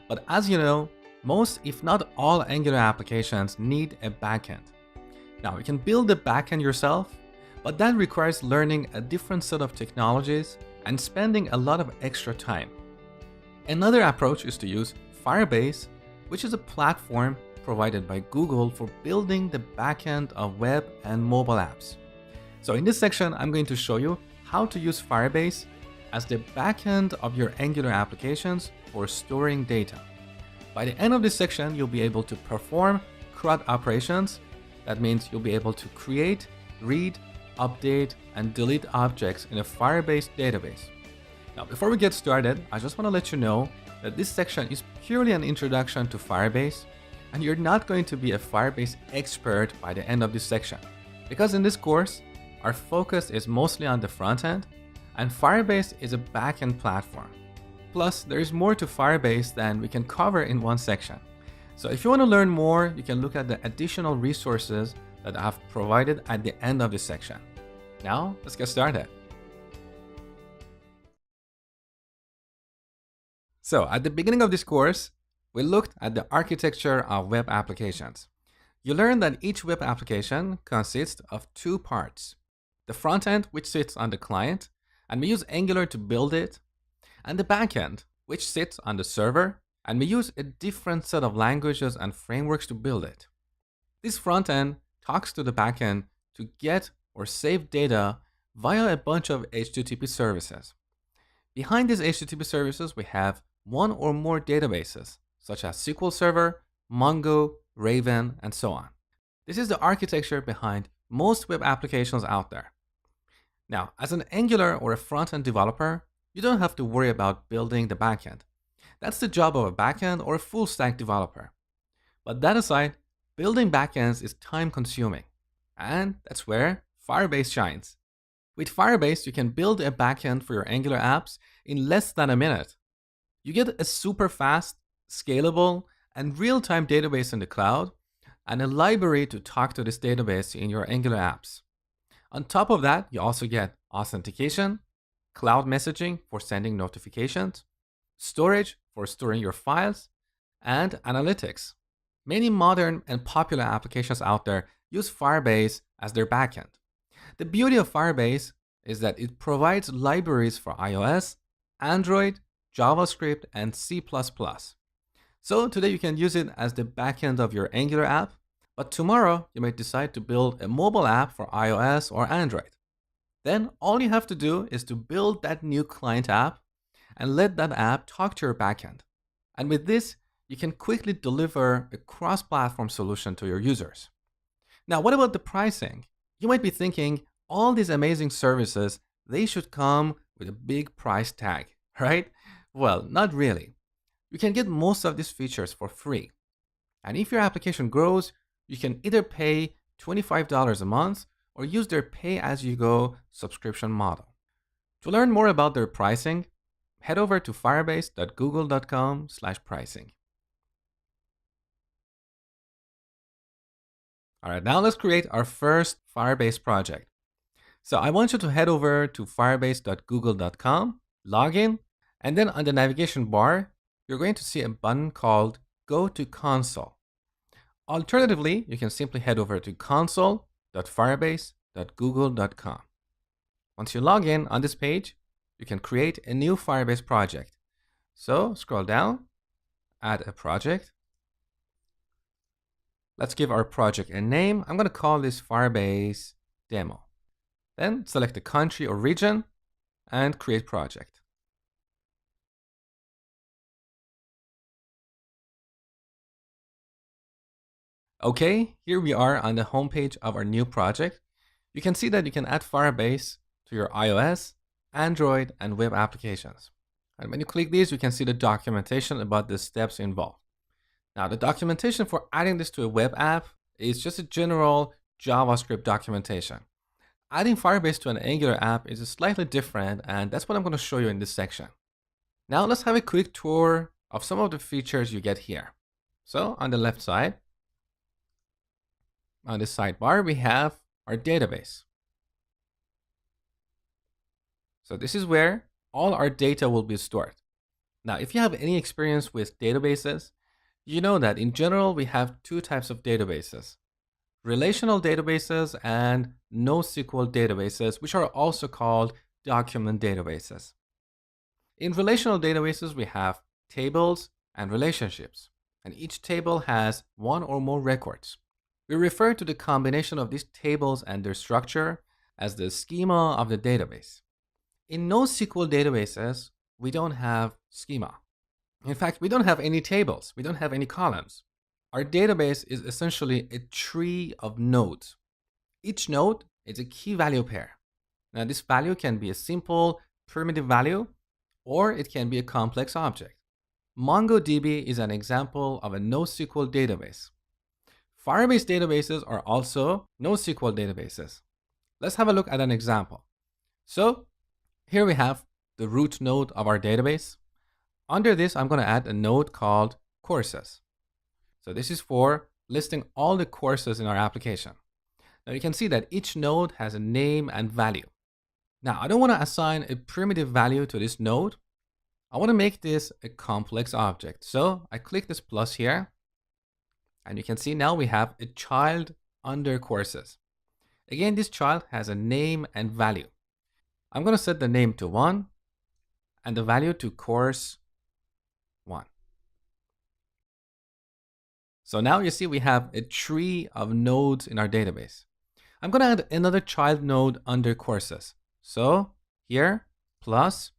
But as you know, most, if not all, Angular applications need a backend. Now, you can build the backend yourself, but that requires learning a different set of technologies and spending a lot of extra time. Another approach is to use Firebase, which is a platform provided by Google for building the backend of web and mobile apps. So in this section, I'm going to show you how to use Firebase as the backend of your Angular applications for storing data. By the end of this section, you'll be able to perform CRUD operations. That means you'll be able to create, read, update, and delete objects in a Firebase database. Now, before we get started, I just want to let you know that this section is purely an introduction to Firebase, and you're not going to be a Firebase expert by the end of this section. Because in this course, our focus is mostly on the front end, and Firebase is a backend platform. Plus, there is more to Firebase than we can cover in one section. So if you want to learn more, you can look at the additional resources that I have provided at the end of this section. Now, let's get started. So at the beginning of this course, we looked at the architecture of web applications. You learned that each web application consists of two parts. The front end, which sits on the client, and we use Angular to build it, and the backend, which sits on the server, and we use a different set of languages and frameworks to build it. This front end talks to the backend to get or save data via a bunch of HTTP services. Behind these HTTP services, we have one or more databases, such as SQL Server, Mongo, Raven, and so on. This is the architecture behind most web applications out there. Now, as an Angular or a front-end developer, you don't have to worry about building the backend. That's the job of a backend or a full-stack developer. But that aside, building backends is time-consuming, and that's where Firebase shines. With Firebase, you can build a backend for your Angular apps in less than a minute. You get a super fast, scalable, and real-time database in the cloud, and a library to talk to this database in your Angular apps. On top of that, you also get authentication, cloud messaging for sending notifications, storage for storing your files, and analytics. Many modern and popular applications out there use Firebase as their backend. The beauty of Firebase is that it provides libraries for iOS, Android, JavaScript, and C++. So today you can use it as the backend of your Angular app, but tomorrow you might decide to build a mobile app for iOS or Android. Then all you have to do is to build that new client app and let that app talk to your backend. And with this, you can quickly deliver a cross-platform solution to your users. Now, what about the pricing? You might be thinking, all these amazing services, they should come with a big price tag, right? Well, not really. You can get most of these features for free. And if your application grows, you can either pay $25 a month or use their pay-as-you-go subscription model. To learn more about their pricing, head over to firebase.google.com/pricing. All right, now let's create our first Firebase project. So I want you to head over to firebase.google.com, log in, and then on the navigation bar, you're going to see a button called Go to Console. Alternatively, you can simply head over to console.firebase.google.com. Once you log in on this page, you can create a new Firebase project. So scroll down, add a project. Let's give our project a name. I'm going to call this Firebase Demo. Then select the country or region and create project. Okay, here we are on the homepage of our new project. You can see that you can add Firebase to your iOS, Android, and web applications. And when you click these, you can see the documentation about the steps involved. Now, the documentation for adding this to a web app is just a general JavaScript documentation. Adding Firebase to an Angular app is slightly different, and that's what I'm going to show you in this section. Now, let's have a quick tour of some of the features you get here. So on the left side, on the sidebar, we have our database. So this is where all our data will be stored. Now, if you have any experience with databases, you know that in general, we have two types of databases: relational databases and NoSQL databases, which are also called document databases. In relational databases, we have tables and relationships, and each table has one or more records. We refer to the combination of these tables and their structure as the schema of the database. In NoSQL databases, we don't have schema. In fact, we don't have any tables, we don't have any columns. Our database is essentially a tree of nodes. Each node is a key value pair. Now, this value can be a simple primitive value, or it can be a complex object. MongoDB is an example of a NoSQL database. Firebase databases are also NoSQL databases. Let's have a look at an example. So here we have the root node of our database. Under this, I'm going to add a node called courses. So this is for listing all the courses in our application. Now you can see that each node has a name and value. Now I don't want to assign a primitive value to this node. I want to make this a complex object. So I click this plus here, and you can see now we have a child under courses. Again, this child has a name and value. I'm going to set the name to 1 and the value to course 1. So now you see we have a tree of nodes in our database. I'm going to add another child node under courses. So here, plus,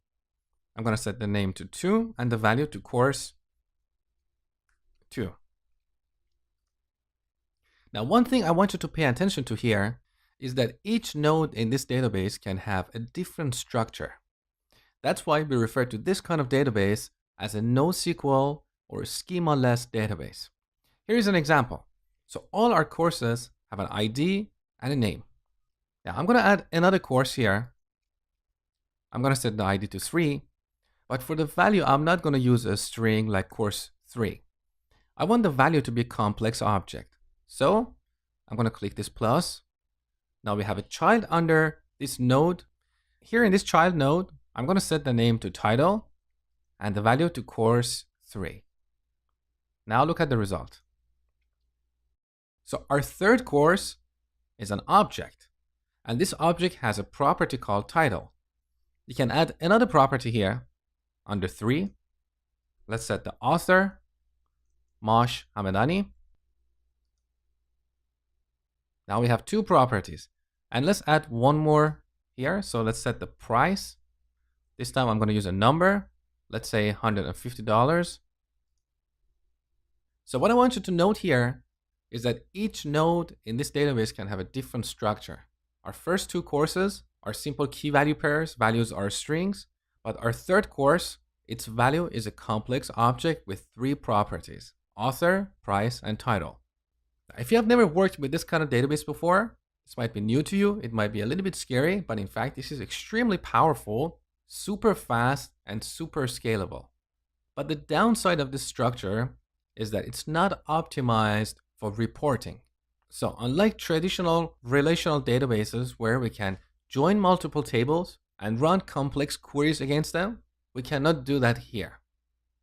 I'm going to set the name to 2 and the value to course 2. Now, one thing I want you to pay attention to here is that each node in this database can have a different structure. That's why we refer to this kind of database as a NoSQL or schema-less database. Here's an example. So all our courses have an ID and a name. Now I'm going to add another course here. I'm going to set the ID to 3, but for the value, I'm not going to use a string like course 3. I want the value to be a complex object. So I'm going to click this plus. Now we have a child under this node. Here in this child node, I'm going to set the name to title and the value to course 3. Now look at the result. So our third course is an object, and this object has a property called title. You can add another property here under 3. Let's set the author, Mosh Hamedani. Now we have 2 properties, and let's add one more here. So let's set the price. This time I'm going to use a number. Let's say $150. So what I want you to note here is that each node in this database can have a different structure. Our first 2 courses are simple key value pairs, values are strings, but our third course, its value is a complex object with 3 properties: author, price, and title. If you have never worked with this kind of database before, this might be new to you, it might be a little bit scary, but in fact, this is extremely powerful, super fast, and super scalable. But the downside of this structure is that it's not optimized for reporting. So unlike traditional relational databases where we can join multiple tables and run complex queries against them, we cannot do that here.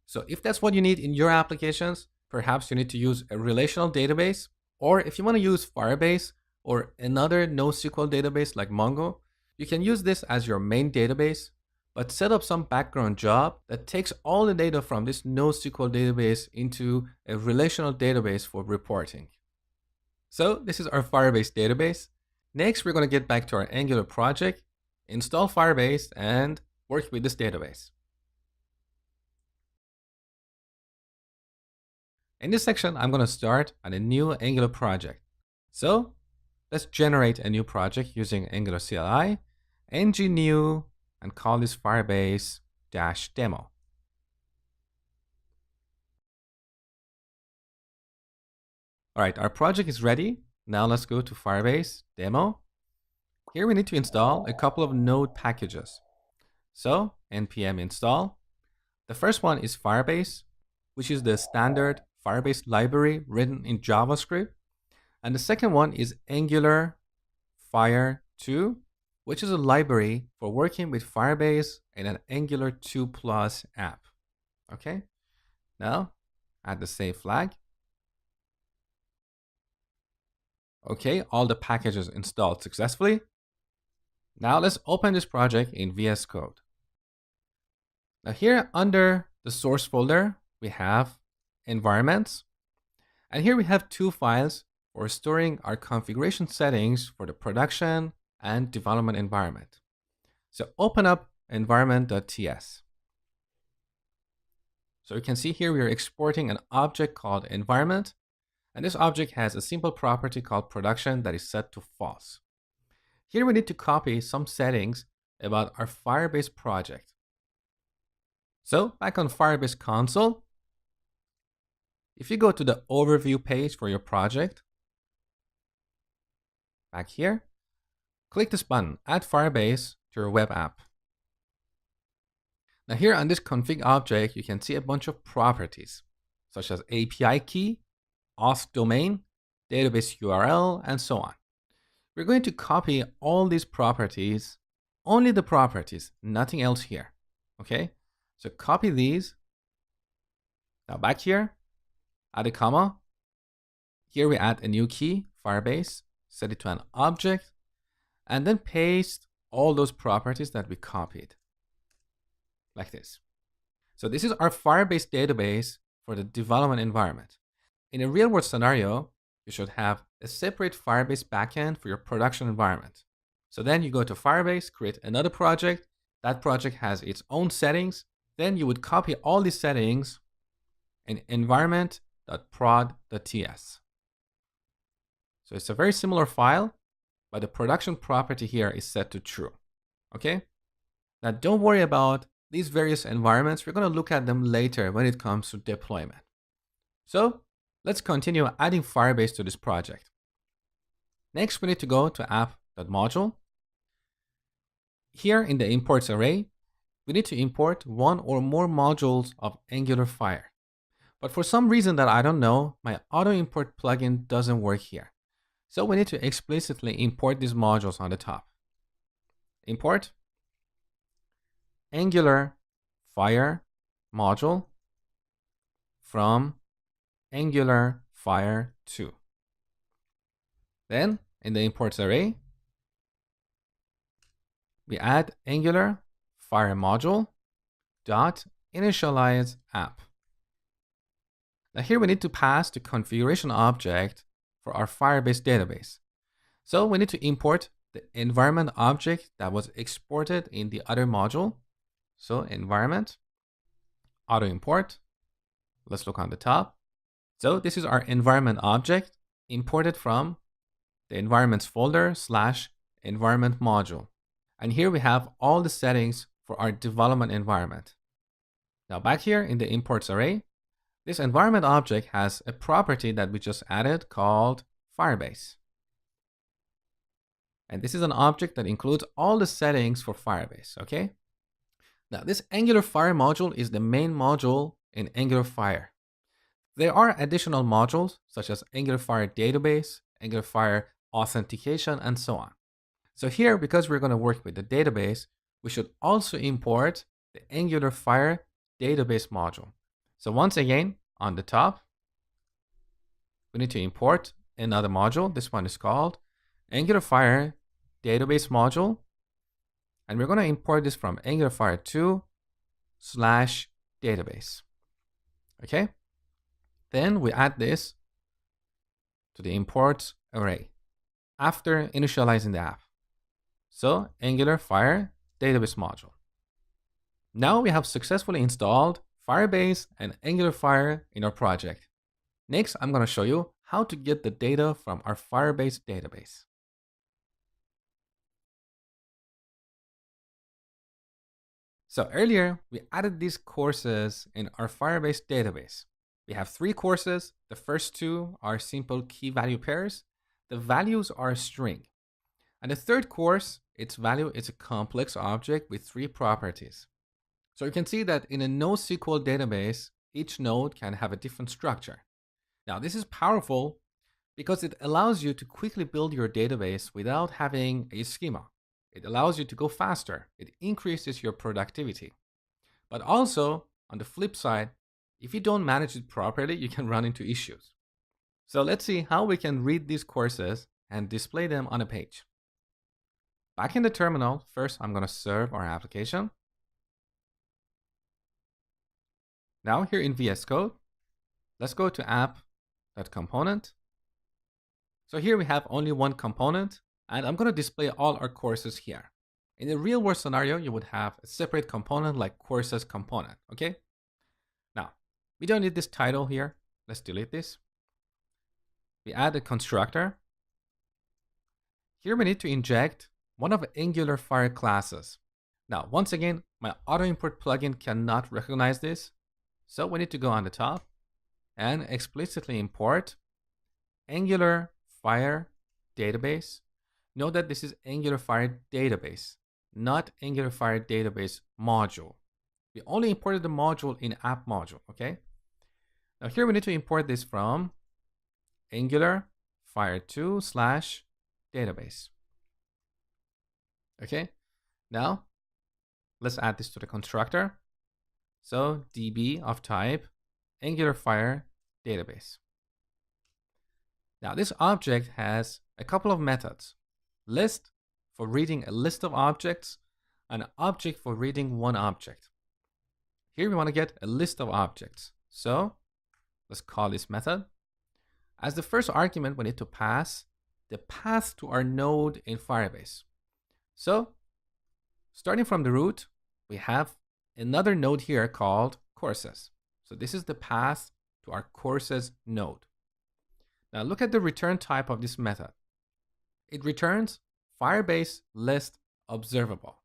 So if that's what you need in your applications, perhaps you need to use a relational database, or if you want to use Firebase or another NoSQL database like Mongo, you can use this as your main database, but set up some background job that takes all the data from this NoSQL database into a relational database for reporting. So this is our Firebase database. Next, we're going to get back to our Angular project, install Firebase, and work with this database. In this section, I'm going to start on a new Angular project. So let's generate a new project using Angular CLI, ng new, and call this Firebase-demo. All right, our project is ready. Now let's go to Firebase demo. Here we need to install a couple of node packages. So npm install. The first one is Firebase, which is the standard Firebase library written in JavaScript. And the second one is Angular Fire 2, which is a library for working with Firebase in an Angular 2 Plus app. Okay, now add the save flag. Okay, all the packages installed successfully. Now let's open this project in VS Code. Now here under the source folder, we have environments. And here we have two files for storing our configuration settings for the production and development environment. So open up environment.ts. So you can see here we are exporting an object called environment. And this object has a simple property called production that is set to false. Here we need to copy some settings about our Firebase project. So back on Firebase console, if you go to the overview page for your project, back here, click this button, add Firebase to your web app. Now here on this config object, you can see a bunch of properties, such as API key, auth domain, database URL, and so on. We're going to copy all these properties, only the properties, nothing else here. Okay, so copy these. Now back here, add a comma. Here we add a new key, Firebase, set it to an object, and then paste all those properties that we copied, like this. So this is our Firebase database for the development environment. In a real-world scenario, you should have a separate Firebase backend for your production environment. So then you go to Firebase, create another project. That project has its own settings. Then you would copy all these settings in environment.prod.ts. So it's a very similar file, but the production property here is set to true. Okay? Now don't worry about these various environments. We're going to look at them later when it comes to deployment. So let's continue adding Firebase to this project. Next, we need to go to app.module. Here in the imports array, we need to import one or more modules of Angular Fire. But for some reason that I don't know, my auto import plugin doesn't work here. So we need to explicitly import these modules on the top. Import Angular Fire module from Angular Fire 2. Then in the imports array, we add Angular Fire module dot initialize app. Now here we need to pass the configuration object for our Firebase database. So we need to import the environment object that was exported in the other module. So environment, auto import. Let's look on the top. So this is our environment object imported from the environments folder / environment module. And here we have all the settings for our development environment. Now back here in the imports array, this environment object has a property that we just added called Firebase. And this is an object that includes all the settings for Firebase, okay? Now this Angular Fire module is the main module in Angular Fire. There are additional modules such as Angular Fire Database, Angular Fire Authentication, and so on. So here, because we're going to work with the database, we should also import the Angular Fire Database module. So once again, on the top, we need to import another module. This one is called Angular Fire Database module. And we're going to import this from Angular Fire 2 / database. Okay? Then we add this to the imports array after initializing the app. So Angular Fire Database module. Now we have successfully installed Firebase and Angular Fire in our project. Next, I'm going to show you how to get the data from our Firebase database. So earlier, we added these courses in our Firebase database. We have 3 courses. The first 2 are simple key value pairs. The values are a string. And the third course, its value is a complex object with 3 properties. So you can see that in a NoSQL database, each node can have a different structure. Now this is powerful because it allows you to quickly build your database without having a schema. It allows you to go faster. It increases your productivity. But also, on the flip side, if you don't manage it properly, you can run into issues. So let's see how we can read these courses and display them on a page. Back in the terminal, first I'm going to serve our application. Now here in VS Code, let's go to app.component. So here we have only one component, and I'm going to display all our courses here. In a real world scenario, you would have a separate component like courses component, okay? Now, we don't need this title here. Let's delete this. We add a constructor. Here we need to inject one of Angular Fire classes. Now, once again, my auto import plugin cannot recognize this. So we need to go on the top and explicitly import Angular Fire database. Note that this is Angular Fire database, not Angular Fire database module. We only imported the module in app module, okay? Now here we need to import this from Angular Fire 2/database. Okay, now let's add this to the constructor. So DB of type Angular Fire database. Now this object has a couple of methods. List for reading a list of objects, and object for reading one object. Here we want to get a list of objects. So let's call this method. As the first argument, we need to pass the path to our node in Firebase. So starting from the root, we have another node here called courses. So this is the path to our courses node. Now look at the return type of this method. It returns Firebase list observable.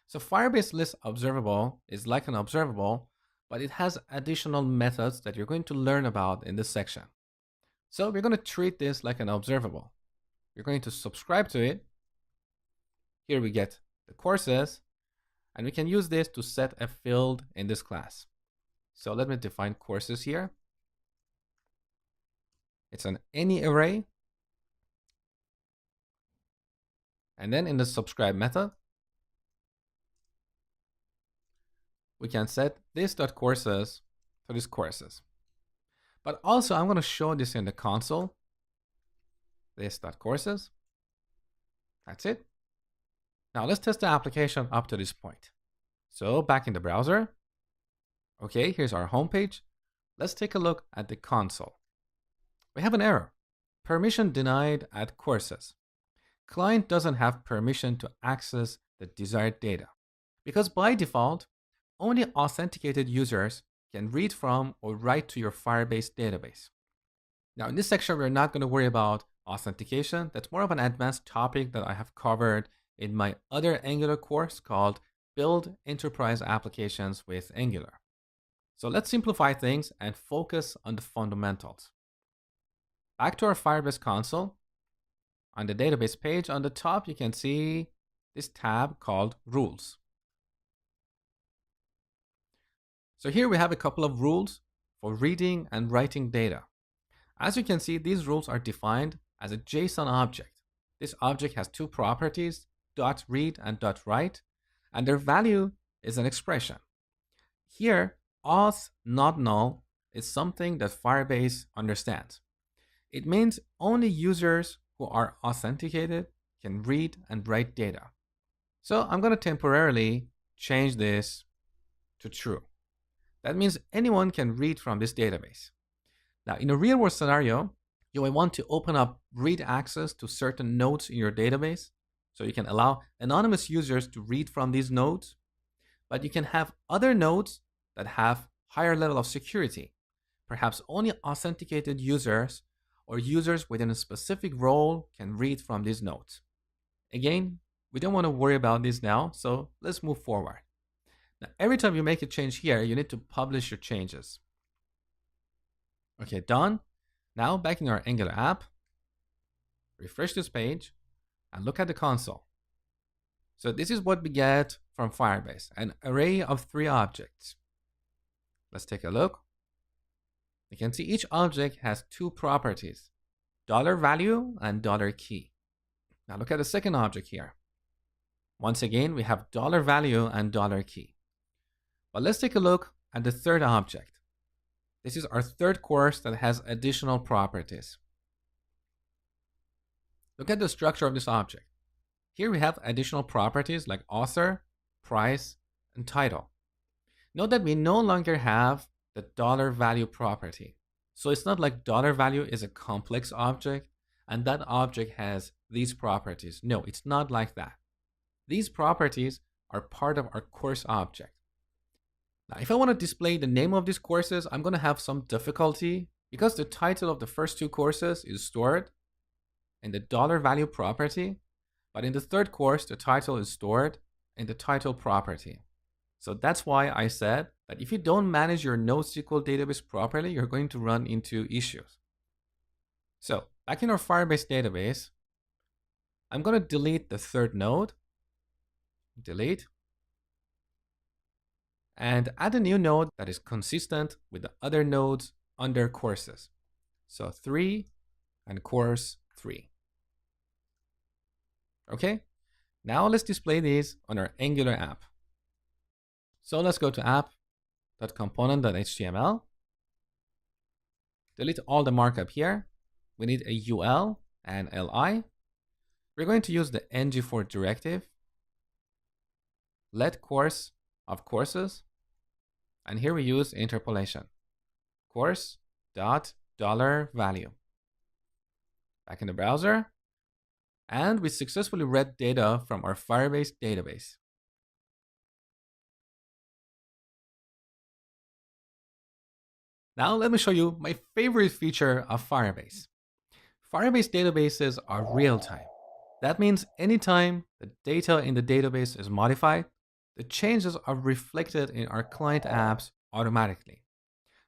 So Firebase list observable is like an observable, but it has additional methods that you're going to learn about in this section. So we're going to treat this like an observable. You're going to subscribe to it. Here we get the courses, and we can use this to set a field in this class. So let me define courses here. It's an any array. And then in the subscribe method, we can set this.courses to these courses. But also I'm going to show this in the console. This.courses. That's it. Now let's test the application up to this point. So back in the browser. Okay, here's our homepage. Let's take a look at the console. We have an error. Permission denied at courses. Client doesn't have permission to access the desired data, because by default, only authenticated users can read from or write to your Firebase database. Now in this section, we're not going to worry about authentication. That's more of an advanced topic that I have covered in my other Angular course called Build Enterprise Applications with Angular. So let's simplify things and focus on the fundamentals. Back to our Firebase console. On the database page, on the top, you can see this tab called Rules. So here we have a couple of rules for reading and writing data. As you can see, these rules are defined as a JSON object. This object has two properties, .read and .write, and their value is an expression. Here, auth not null is something that Firebase understands. It means only users who are authenticated can read and write data. So I'm going to temporarily change this to true. That means anyone can read from this database. Now, in a real world scenario, you will want to open up read access to certain nodes in your database. So you can allow anonymous users to read from these nodes, but you can have other nodes that have higher level of security. Perhaps only authenticated users or users within a specific role can read from these nodes. Again, we don't want to worry about this now, so let's move forward. Now, every time you make a change here, you need to publish your changes. Okay, done. Now back in our Angular app, refresh this page and look at the console. So this is what we get from Firebase, an array of 3 objects. Let's take a look. You can see each object has 2 properties, $value and $key. Now look at the second object here. Once again, we have $value and $key. But let's take a look at the third object. This is our third course that has additional properties. Look at the structure of this object. Here we have additional properties like author, price, and title. Note that we no longer have the $value property. So it's not like $value is a complex object and that object has these properties. No, it's not like that. These properties are part of our course object. Now, if I want to display the name of these courses, I'm going to have some difficulty because the title of the first two courses is stored in the $value property, but in the third course, the title is stored in the title property. So that's why I said that if you don't manage your NoSQL database properly, you're going to run into issues. So back in our Firebase database, I'm going to delete the third node, delete, and add a new node that is consistent with the other nodes under courses. So 3 and course 3. Okay, now let's display these on our Angular app. So let's go to app.component.html. Delete all the markup here. We need a UL and LI. We're going to use the ng4 directive. Let course of courses. And here we use interpolation. Course.$value. Back in the browser. And we successfully read data from our Firebase database. Now let me show you my favorite feature of Firebase. Firebase databases are real-time. That means anytime the data in the database is modified, the changes are reflected in our client apps automatically.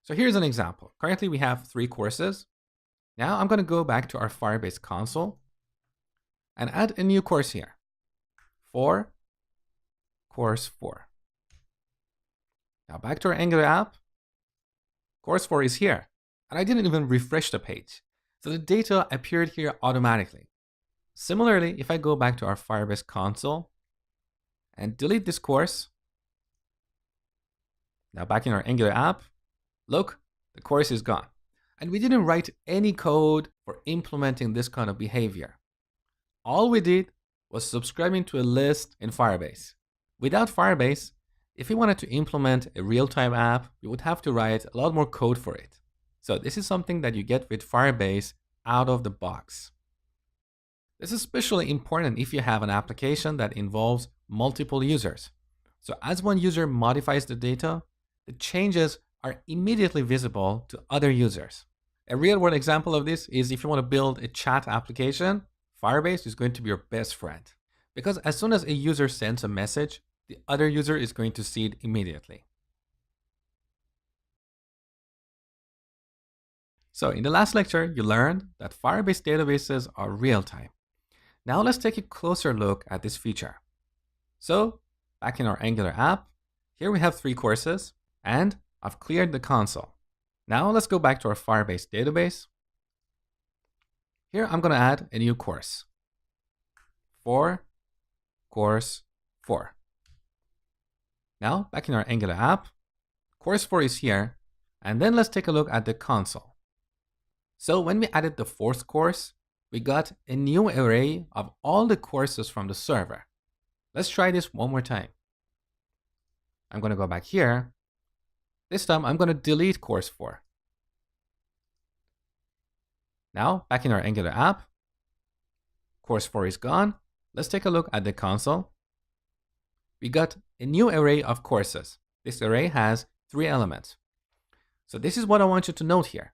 So here's an example. Currently we have 3 courses. Now I'm going to go back to our Firebase console and add a new course here. 4, course 4. Now back to our Angular app. Course 4 is here, and I didn't even refresh the page. So the data appeared here automatically. Similarly, if I go back to our Firebase console and delete this course, now back in our Angular app, look, the course is gone. And we didn't write any code for implementing this kind of behavior. All we did was subscribing to a list in Firebase. Without Firebase, if we wanted to implement a real-time app, we would have to write a lot more code for it. So this is something that you get with Firebase out of the box. This is especially important if you have an application that involves multiple users. So as one user modifies the data, the changes are immediately visible to other users. A real-world example of this is if you want to build a chat application, Firebase is going to be your best friend. Because as soon as a user sends a message, the other user is going to see it immediately. So in the last lecture, you learned that Firebase databases are real-time. Now let's take a closer look at this feature. So back in our Angular app, here we have 3 courses, and I've cleared the console. Now let's go back to our Firebase database. Here I'm going to add a new course. 4, course 4. Now back in our Angular app, course 4 is here, and then let's take a look at the console. So when we added the 4th course, we got a new array of all the courses from the server. Let's try this one more time. I'm going to go back here. This time I'm going to delete course 4. Now back in our Angular app, course 4 is gone. Let's take a look at the console. We got a new array of courses. This array has 3 elements. So this is what I want you to note here.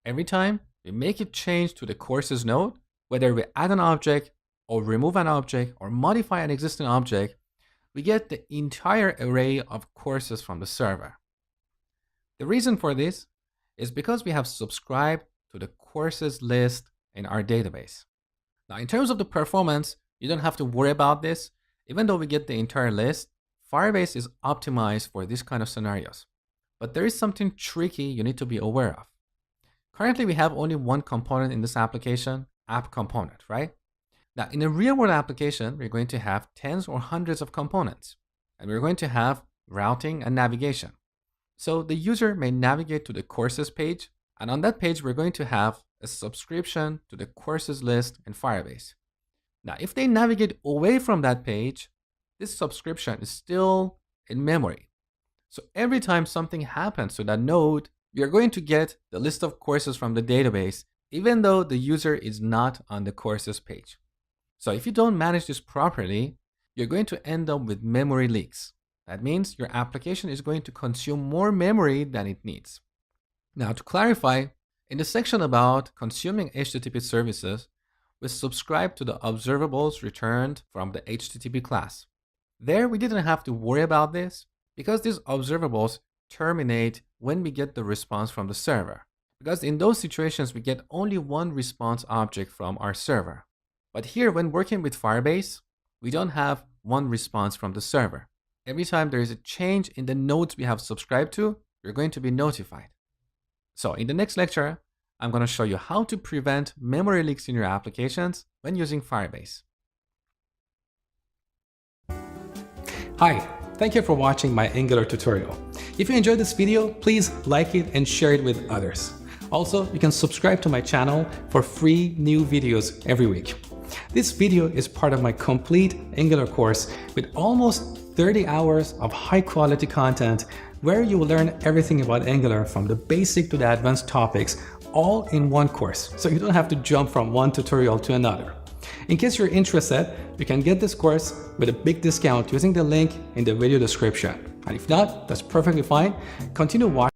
Every time we make a change to the courses node, whether we add an object or remove an object or modify an existing object, we get the entire array of courses from the server. The reason for this is because we have subscribed to the courses list in our database. Now, in terms of the performance, you don't have to worry about this. Even though we get the entire list, Firebase is optimized for this kind of scenarios. But there is something tricky you need to be aware of. Currently, we have only one component in this application, app component, right? Now, in a real-world application, we're going to have tens or hundreds of components, and we're going to have routing and navigation. So the user may navigate to the courses page, and on that page, we're going to have a subscription to the courses list in Firebase. Now, if they navigate away from that page, this subscription is still in memory. So every time something happens to that node, you're going to get the list of courses from the database, even though the user is not on the courses page. So if you don't manage this properly, you're going to end up with memory leaks. That means your application is going to consume more memory than it needs. Now, to clarify, in the section about consuming HTTP services, we subscribe to the observables returned from the HTTP class. There, we didn't have to worry about this because these observables terminate when we get the response from the server. Because in those situations, we get only one response object from our server. But here, when working with Firebase, we don't have one response from the server. Every time there is a change in the nodes we have subscribed to, you're going to be notified. So in the next lecture, I'm going to show you how to prevent memory leaks in your applications when using Firebase. Hi, thank you for watching my Angular tutorial. If you enjoyed this video, please like it and share it with others. Also, you can subscribe to my channel for free new videos every week. This video is part of my complete Angular course with almost 30 hours of high quality content where you will learn everything about Angular from the basic to the advanced topics all in one course, so you don't have to jump from one tutorial to another. In case you're interested, you can get this course with a big discount using the link in the video description. And if not, that's perfectly fine. Continue watching.